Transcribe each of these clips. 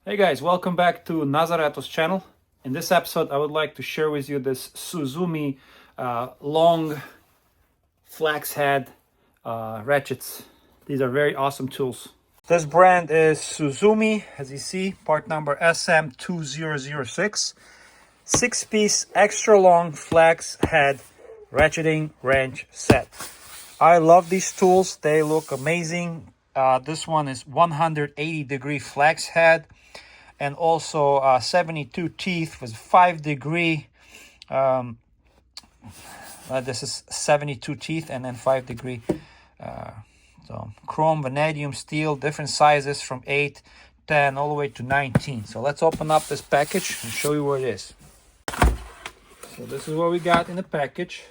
Hey guys, welcome back to Nazareto's channel. In this episode, I would like to share with you this Suzume long flax head ratchets. These are very awesome tools. This brand is Suzume, as you see, part number SM2006. 6-piece extra long flax head ratcheting wrench set. I love these tools. They look amazing. This one is 180-degree flax head, and also 72 teeth with 5-degree. This is 72 teeth and then 5-degree. So chrome, vanadium, steel, different sizes from 8, 10, all the way to 19. So let's open up this package and show you what it is. So this is what we got in the package.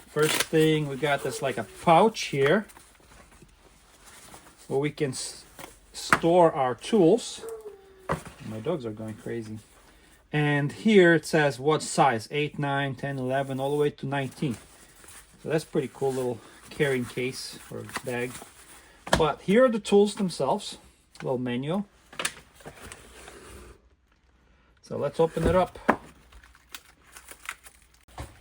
First thing we got is like a pouch here where we can store our tools. My dogs are going crazy. And here it says what size, 8, 9, 10, 11, all the way to 19. So that's pretty cool little carrying case or bag. But here are the tools themselves, little manual. So let's open it up.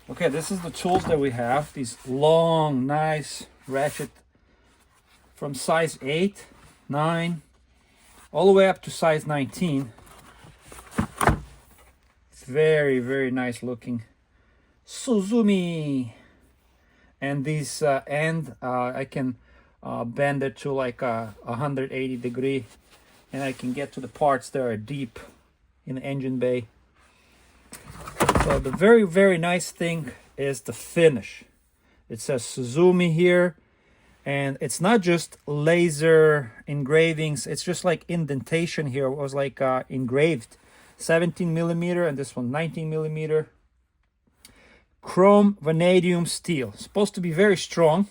Okay, this is the tools that we have. These long, nice ratchet from size 8, 9, all the way up to size 19. It's very, very nice looking. Suzume. And this end, I can bend it to like 180 degree, and I can get to the parts that are deep in the engine bay. So the very, very nice thing is the finish. It says Suzume here, and it's not just laser engravings, it's just like indentation here. It was like engraved 17 millimeter, and this one 19 millimeter. Chrome vanadium steel, supposed to be very strong,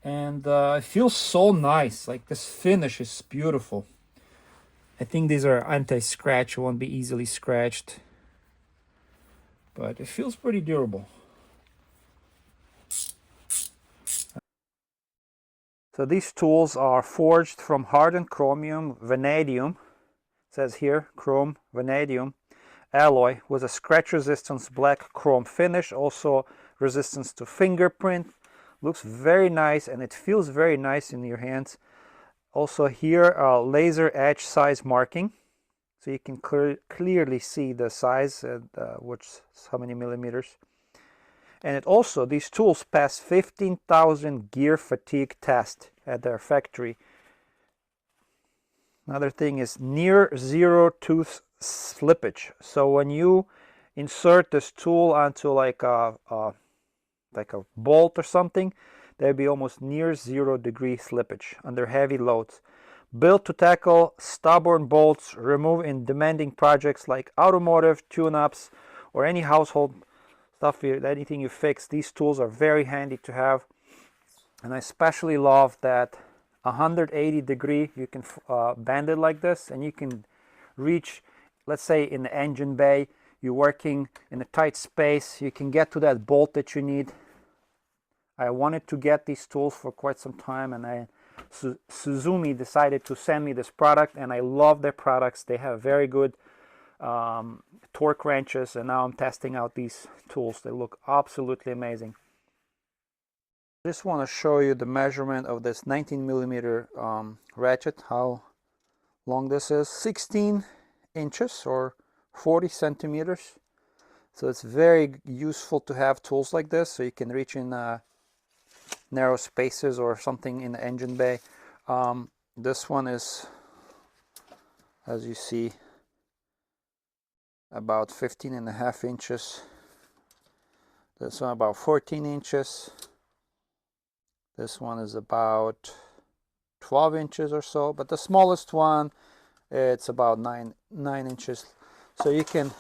and it feels so nice. Like this finish is beautiful. I think these are anti-scratch, won't be easily scratched, but it feels pretty durable. So these tools are forged from hardened chromium vanadium. It says here chrome vanadium alloy with a scratch resistance black chrome finish, also resistance to fingerprint. Looks very nice, and it feels very nice in your hands. Also here laser edge size marking, so you can clearly see the size and how many millimeters. And it also, these tools pass 15,000 gear fatigue test at their factory. Another thing is near zero tooth slippage. So when you insert this tool onto like a bolt or something, there'd be almost near 0-degree slippage under heavy loads. Built to tackle stubborn bolts, remove in demanding projects like automotive, tune-ups, or any household stuff, anything you fix. These tools are very handy to have, and I especially love that 180 degree, you can bend it like this, and you can reach, let's say in the engine bay, you're working in a tight space, you can get to that bolt that you need. I wanted to get these tools for quite some time, and Suzume decided to send me this product, and I love their products. They have very good torque wrenches, and now I'm testing out these tools. They look absolutely amazing. I just want to show you the measurement of this 19 millimeter ratchet, how long this is. 16 inches or 40 centimeters. So it's very useful to have tools like this, so you can reach in narrow spaces or something in the engine bay. This one is, as you see, about 15.5 inches. This one about 14 inches. This one is about 12 inches or so, but the smallest one, it's about 9 inches. So you can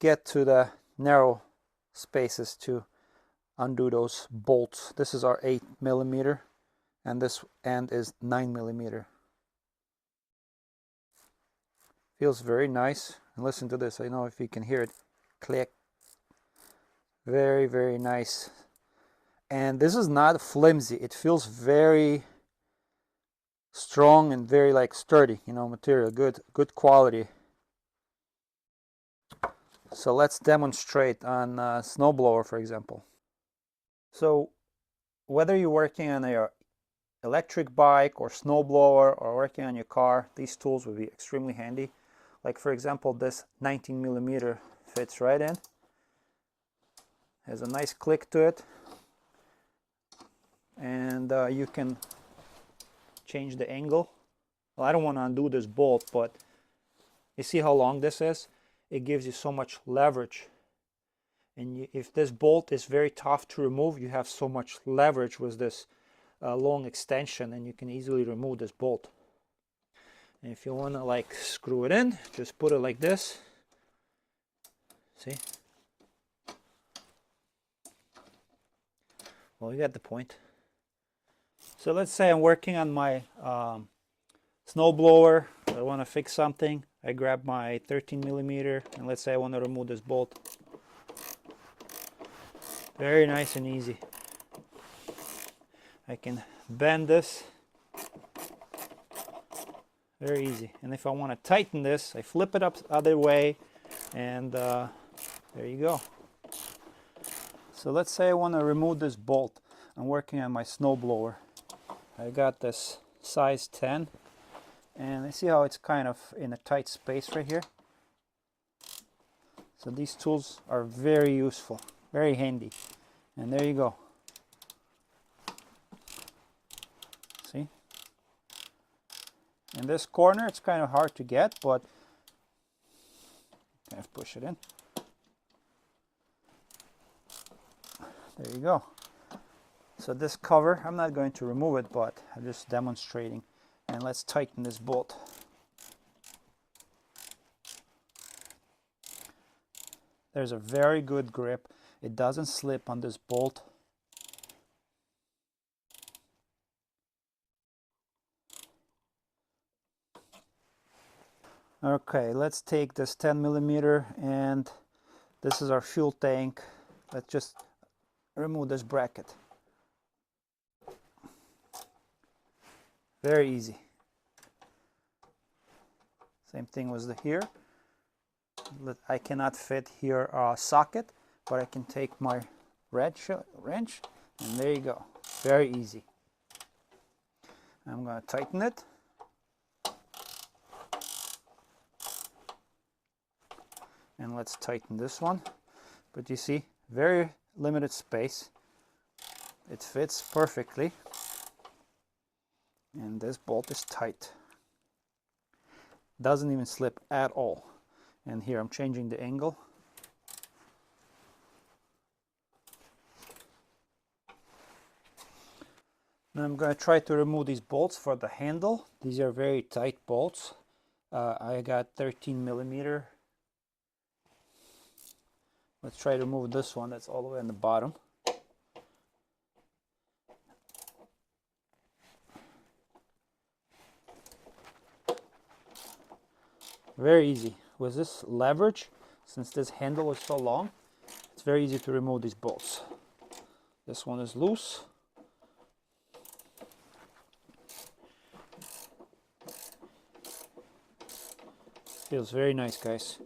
get to the narrow spaces to undo those bolts. This is our 8 millimeter, and this end is 9 millimeter. Feels very nice. And listen to this. I don't know if you can hear it. Click. Very, very nice. And this is not flimsy. It feels very strong and very like sturdy, you know, material, good quality. So let's demonstrate on a snowblower, for example. So whether you're working on a electric bike or snowblower or working on your car, these tools will be extremely handy. Like for example, this 19 millimeter fits right in. Has a nice click to it, and you can change the angle. Well, I don't want to undo this bolt, but you see how long this is? It gives you so much leverage. And if this bolt is very tough to remove, you have so much leverage with this long extension, and you can easily remove this bolt. And if you want to like screw it in, just put it like this. See? Well, you got the point. So let's say I'm working on my snowblower. I want to fix something. I grab my 13 millimeter, and let's say I want to remove this bolt. Very nice and easy. I can bend this. Very easy. And if I want to tighten this, I flip it up the other way, and there you go. So let's say I want to remove this bolt. I'm working on my snowblower. I got this size 10, and I see how it's kind of in a tight space right here. So these tools are very useful, very handy. And there you go. See? In this corner it's kind of hard to get, but kind of push it in. There you go. So this cover, I'm not going to remove it, but I'm just demonstrating. And let's tighten this bolt. There's a very good grip. It doesn't slip on this bolt. Okay, let's take this 10 millimeter, and this is our fuel tank. Let's just remove this bracket. Very easy. Same thing with the here. I cannot fit here a socket, but I can take my wrench, and there you go. Very easy. I'm going to tighten it. And let's tighten this one. But you see, very limited space. It fits perfectly. And this bolt is tight. Doesn't even slip at all. And here I'm changing the angle. Now I'm going to try to remove these bolts for the handle. These are very tight bolts. I got 13 millimeter. Let's try to remove this one that's all the way on the bottom. Very easy. With this leverage, since this handle is so long, it's very easy to remove these bolts. This one is loose. Feels very nice, guys,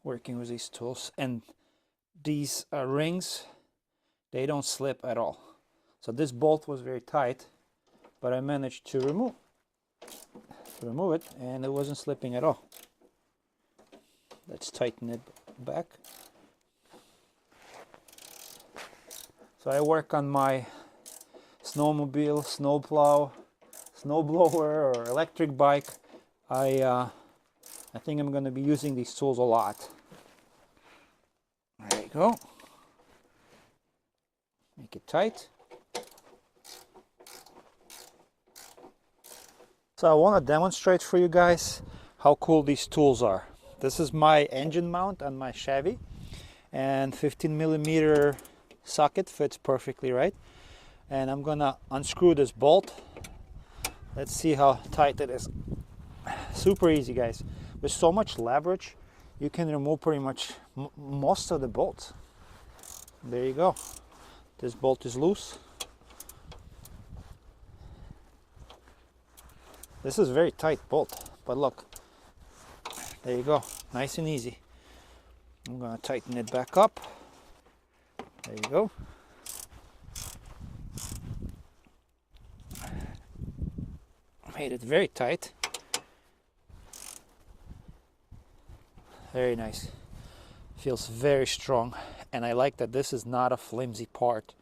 working with these tools. And these rings, they don't slip at all. So this bolt was very tight, but I managed to remove it, and it wasn't slipping at all. Let's tighten it back. So I work on my snowmobile, snowplow, snowblower, or electric bike. I think I'm going to be using these tools a lot. There you go. Make it tight. So I want to demonstrate for you guys how cool these tools are. This is my engine mount on my Chevy, and 15 millimeter socket fits perfectly right. And I'm gonna unscrew this bolt. Let's see how tight it is. Super easy, guys. With so much leverage, you can remove pretty much most of the bolts. There you go. This bolt is loose. This is very tight bolt, but look, there you go, nice and easy. I'm gonna tighten it back up. There you go. Made it very tight. Very nice. Feels very strong, and I like that this is not a flimsy part.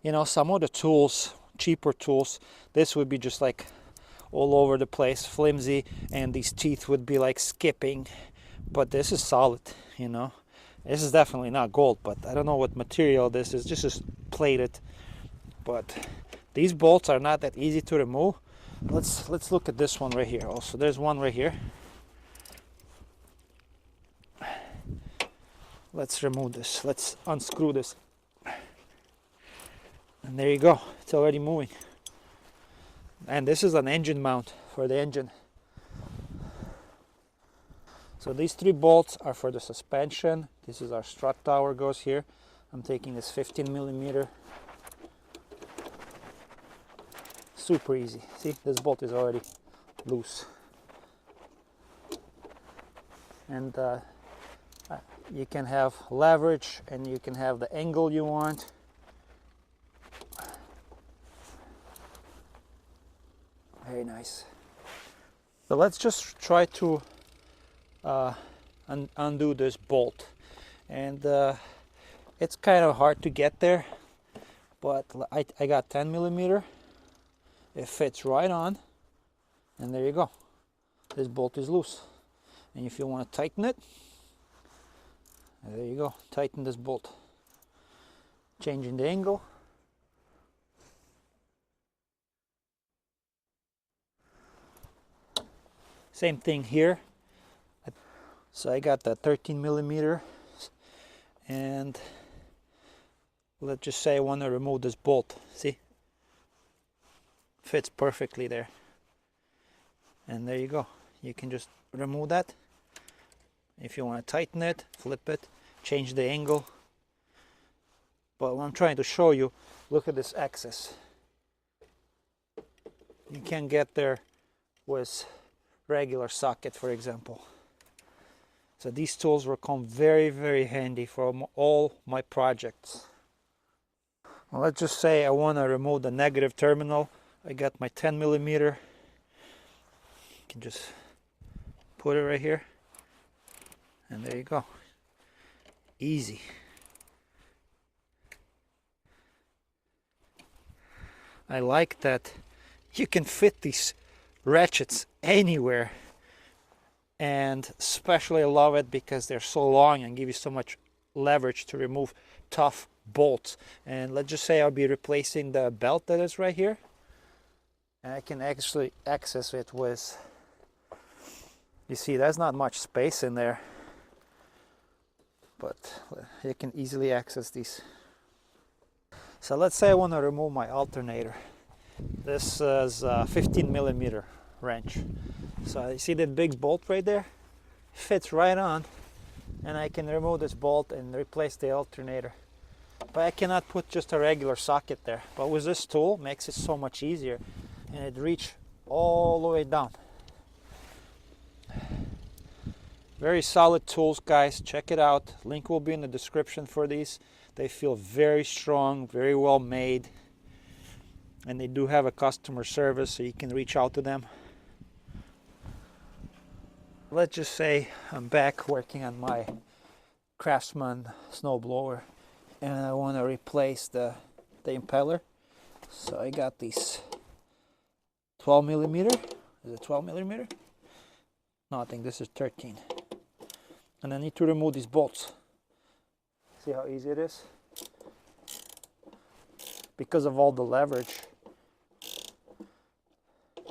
You know, some of the tools, cheaper tools, this would be just like all over the place, flimsy, and these teeth would be like skipping. But this is solid, you know. This is definitely not gold, but I don't know what material this is. This is plated. But these bolts are not that easy to remove. Let's look at this one right here. Also, there's one right here. Let's remove this. Let's unscrew this. And there you go. It's already moving. And this is an engine mount for the engine. So these 3 bolts are for the suspension. This is our strut tower goes here. I'm taking this 15 millimeter. Super easy. See, this bolt is already loose. And you can have leverage, and you can have the angle you want. Very nice. So let's just try to undo this bolt, and it's kind of hard to get there, but I got 10 millimeter. It fits right on, and there you go. This bolt is loose, and if you want to tighten it, there you go, tighten this bolt. Changing the angle. Same thing here. So I got that 13 millimeter, and let's just say I want to remove this bolt. See? Fits perfectly there. And there you go. You can just remove that. If you want to tighten it, flip it, change the angle. But what I'm trying to show you, look at this axis. You can get there with regular socket, for example. So these tools will come very, very handy for all my projects. Well, let's just say I want to remove the negative terminal. I got my 10 millimeter. You can just put it right here. And there you go. Easy. I like that you can fit these ratchets anywhere, and especially I love it because they're so long and give you so much leverage to remove tough bolts. And let's just say I'll be replacing the belt that is right here, and I can actually access it with, you see, there's not much space in there, but you can easily access these. So let's say I want to remove my alternator. This is a 15 millimeter wrench. So you see that big bolt right there? Fits right on, and I can remove this bolt and replace the alternator. But I cannot put just a regular socket there. But with this tool, it makes it so much easier, and it reaches all the way down. Very solid tools, guys. Check it out. Link will be in the description for these. They feel very strong, very well made, and they do have a customer service, so you can reach out to them. Let's just say I'm back working on my Craftsman snowblower, and I want to replace the impeller. So I got these 12 millimeter. Is it 12 millimeter? No, I think this is 13. And I need to remove these bolts. See how easy it is? Because of all the leverage.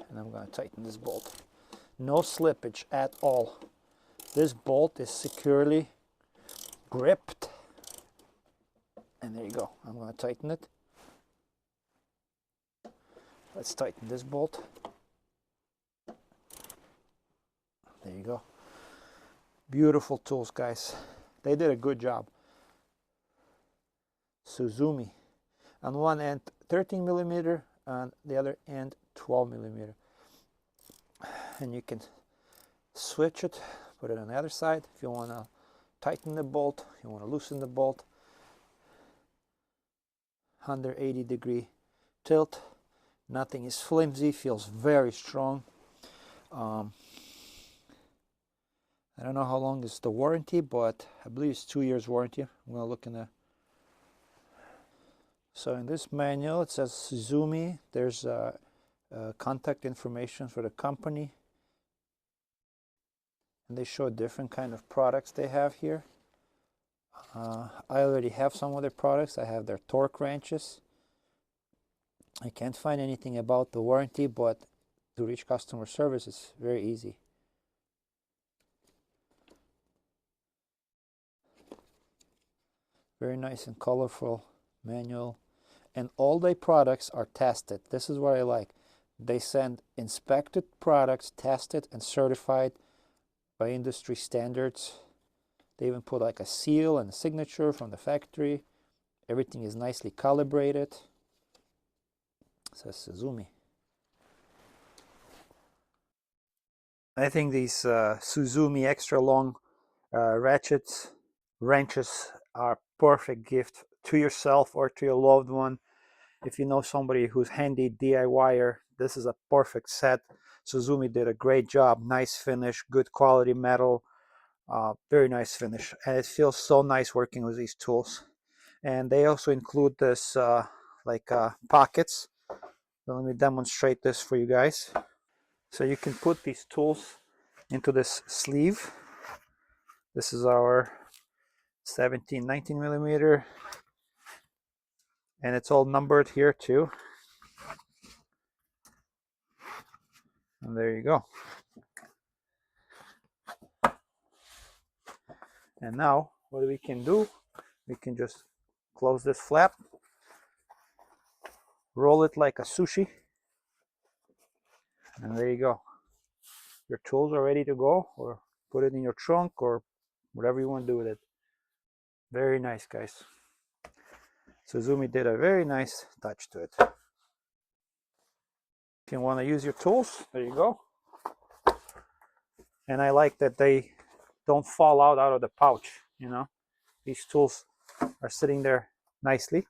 And I'm going to tighten this bolt. No slippage at all. This bolt is securely gripped. And there you go. I'm going to tighten it. Let's tighten this bolt. There you go. Beautiful tools, guys. They did a good job. Suzume. On one end 13 millimeter, on the other end 12 millimeter. and you can switch it, put it on the other side if you want to tighten the bolt, you want to loosen the bolt. 180-degree tilt, nothing is flimsy, feels very strong. I don't know how long is the warranty, but I believe it's 2 years warranty. I'm going to look in the... So in this manual it says Suzume. There's contact information for the company, and they show different kind of products they have here. I already have some of their products. I have their torque wrenches. I can't find anything about the warranty, but to reach customer service it's very easy. Very nice and colorful manual, and all their products are tested. This is what I like. They send inspected products, tested and certified by industry standards. They even put like a seal and a signature from the factory. Everything is nicely calibrated. It says Suzume. I think these Suzume Extra long wrenches are perfect gift to yourself or to your loved one. If you know somebody who's handy DIYer, this is a perfect set. Suzume did a great job. Nice finish, good quality metal, very nice finish, and it feels so nice working with these tools. And they also include this pockets. So let me demonstrate this for you guys. So you can put these tools into this sleeve. This is our 19 millimeter, and it's all numbered here too. And there you go. And now what we can do, we can just close this flap, roll it like a sushi, and there you go. Your tools are ready to go, or put it in your trunk, or whatever you want to do with it. Very nice, guys. Suzume did a very nice touch to it. If you want to use your tools, there you go. And I like that they don't fall out of the pouch, you know. These tools are sitting there nicely.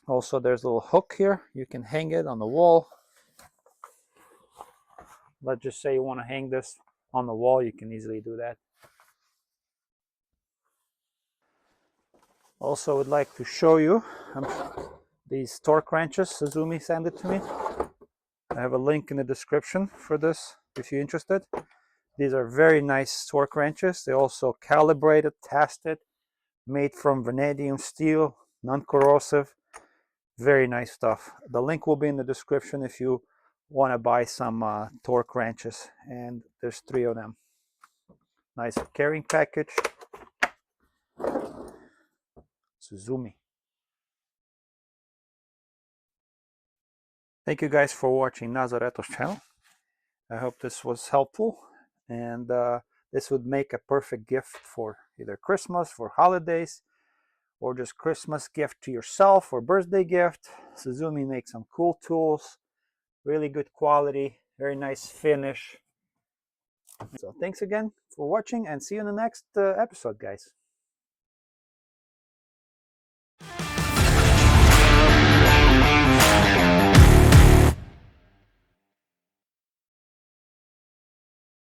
Also, there's a little hook here. You can hang it on the wall. Let's just say you want to hang this on the wall, you can easily do that. Also would like to show you these torque wrenches. Suzume sent it to me. I have a link in the description for this if you're interested. These are very nice torque wrenches. They also calibrated, tested, made from vanadium steel, non-corrosive. Very nice stuff. The link will be in the description if you want to buy some torque wrenches, and there's 3 of them. Nice carrying package. Suzume. Thank you guys for watching Nazareto's channel. I hope this was helpful, and this would make a perfect gift for either Christmas, for holidays, or just Christmas gift to yourself or birthday gift. Suzume makes some cool tools, really good quality, very nice finish. So thanks again for watching, and see you in the next episode, guys.